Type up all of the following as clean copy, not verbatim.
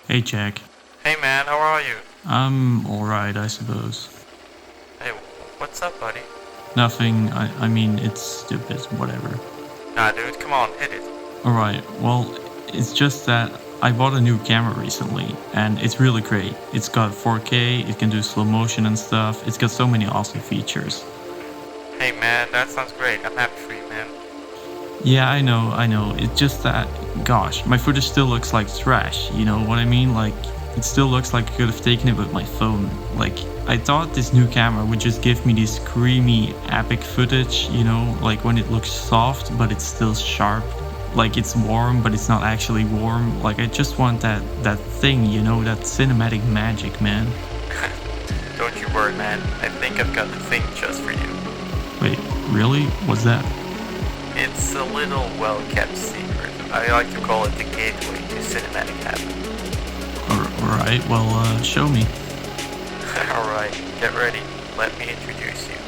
Hey Jack. Hey man, how are you? I'm alright, I suppose. Hey, what's up, buddy? Nothing, I mean, it's stupid, whatever. Nah, dude, come on, hit it. Alright, well, it's just that I bought a new camera recently, and it's really great. It's got 4K, it can do slow motion and stuff, it's got so many awesome features. Hey man, that sounds great. I'm happy for you, man. Yeah, I know, it's just that, gosh, my footage still looks like trash, you know what I mean? Like, it still looks like I could have taken it with my phone. Like, I thought this new camera would just give me this creamy, epic footage, you know, like when it looks soft, but it's still sharp. Like it's warm, but it's not actually warm. Like I just want that thing, you know, that cinematic magic, man. Don't you worry, man. I think I've got the thing just for you. Wait, really? What's that? It's a little well-kept secret. I like to call it the gateway to cinematic heaven. Alright, well, show me. Alright, get ready. Let me introduce you to...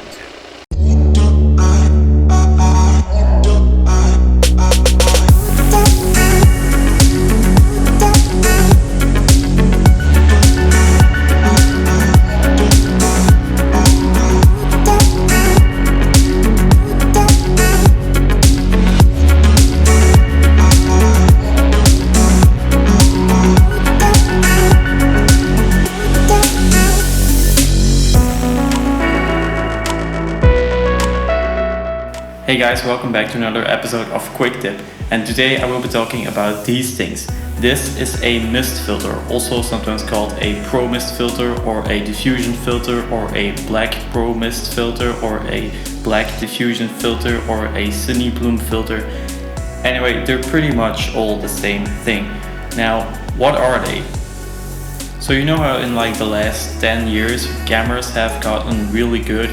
Hey guys, welcome back to another episode of Quick Tip, and today I will be talking about these things. This is a mist filter, also sometimes called a Promist filter or a diffusion filter or a black Promist filter or a black diffusion filter or a sunny bloom filter. Anyway, they're pretty much all the same thing. Now, what are they? So you know how in like the last 10 years cameras have gotten really good,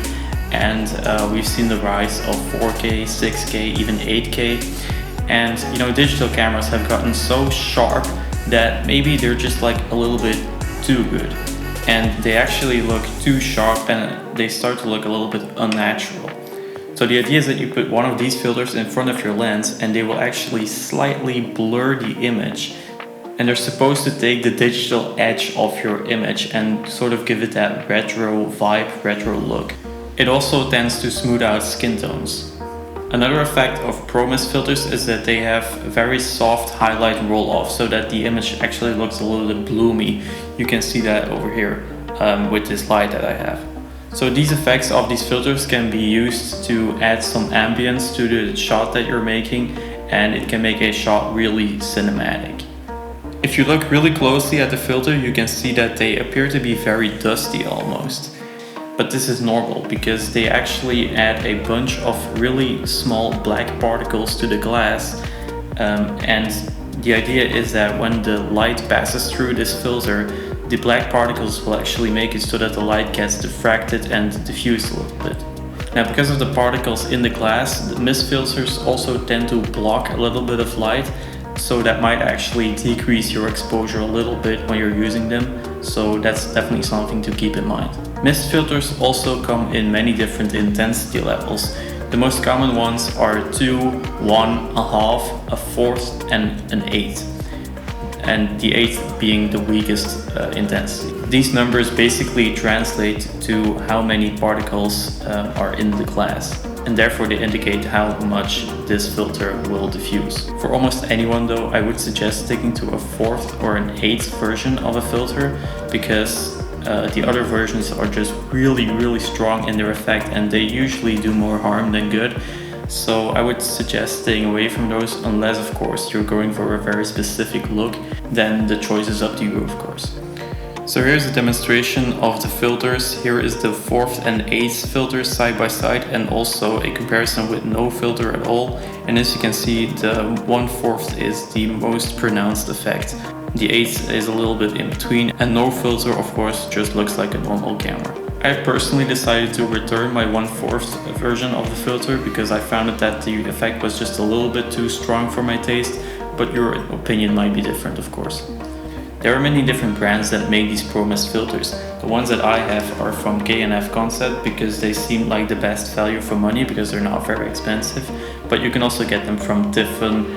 and we've seen the rise of 4K, 6K, even 8K, and you know digital cameras have gotten so sharp that maybe they're just like a little bit too good, and they actually look too sharp and they start to look a little bit unnatural. So the idea is that you put one of these filters in front of your lens and they will actually slightly blur the image, and they're supposed to take the digital edge of your image and sort of give it that retro vibe, retro look. It also tends to smooth out skin tones. Another effect of Promist filters is that they have very soft highlight roll off, so that the image actually looks a little bit bloomy. You can see that over here with this light that I have. So these effects of these filters can be used to add some ambience to the shot that you're making, and it can make a shot really cinematic. If you look really closely at the filter, you can see that they appear to be very dusty almost. But this is normal because they actually add a bunch of really small black particles to the glass, and the idea is that when the light passes through this filter, the black particles will actually make it so that the light gets diffracted and diffused a little bit. Now, because of the particles in the glass, the mist filters also tend to block a little bit of light, so that might actually decrease your exposure a little bit when you're using them, so that's definitely something to keep in mind. Mist filters also come in many different intensity levels. The most common ones are 2, 1, a half, a fourth, and an eighth, and the eighth being the weakest intensity. These numbers basically translate to how many particles are in the glass, and therefore they indicate how much this filter will diffuse. For almost anyone though, I would suggest sticking to a fourth or an eighth version of a filter, because the other versions are just really strong in their effect, and they usually do more harm than good. So I would suggest staying away from those, unless of course you're going for a very specific look. Then the choice is up to you, of course. So here's a demonstration of the filters. Here is the fourth and eighth filters side by side, and also a comparison with no filter at all. And as you can see, the 1/4 is the most pronounced effect. The eighth is a little bit in between, and no filter of course just looks like a normal camera. I personally decided to return my 1/4 version of the filter because I found that the effect was just a little bit too strong for my taste, but your opinion might be different, of course. There are many different brands that make these Promist filters. The ones that I have are from K&F Concept because they seem like the best value for money because they're not very expensive, but you can also get them from different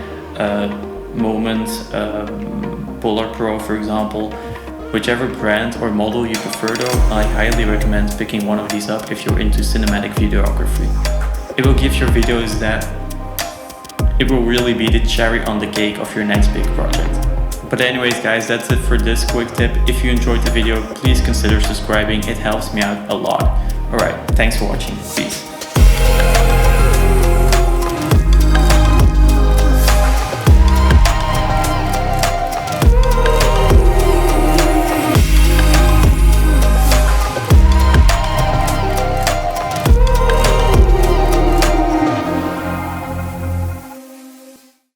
Moment, Polar Pro for example. Whichever brand or model you prefer though, I highly recommend picking one of these up if you're into cinematic videography. It will give your videos that, it will really be the cherry on the cake of your next big project. But anyways guys, that's it for this quick tip. If you enjoyed the video, please consider subscribing, it helps me out a lot. Alright, thanks for watching, peace.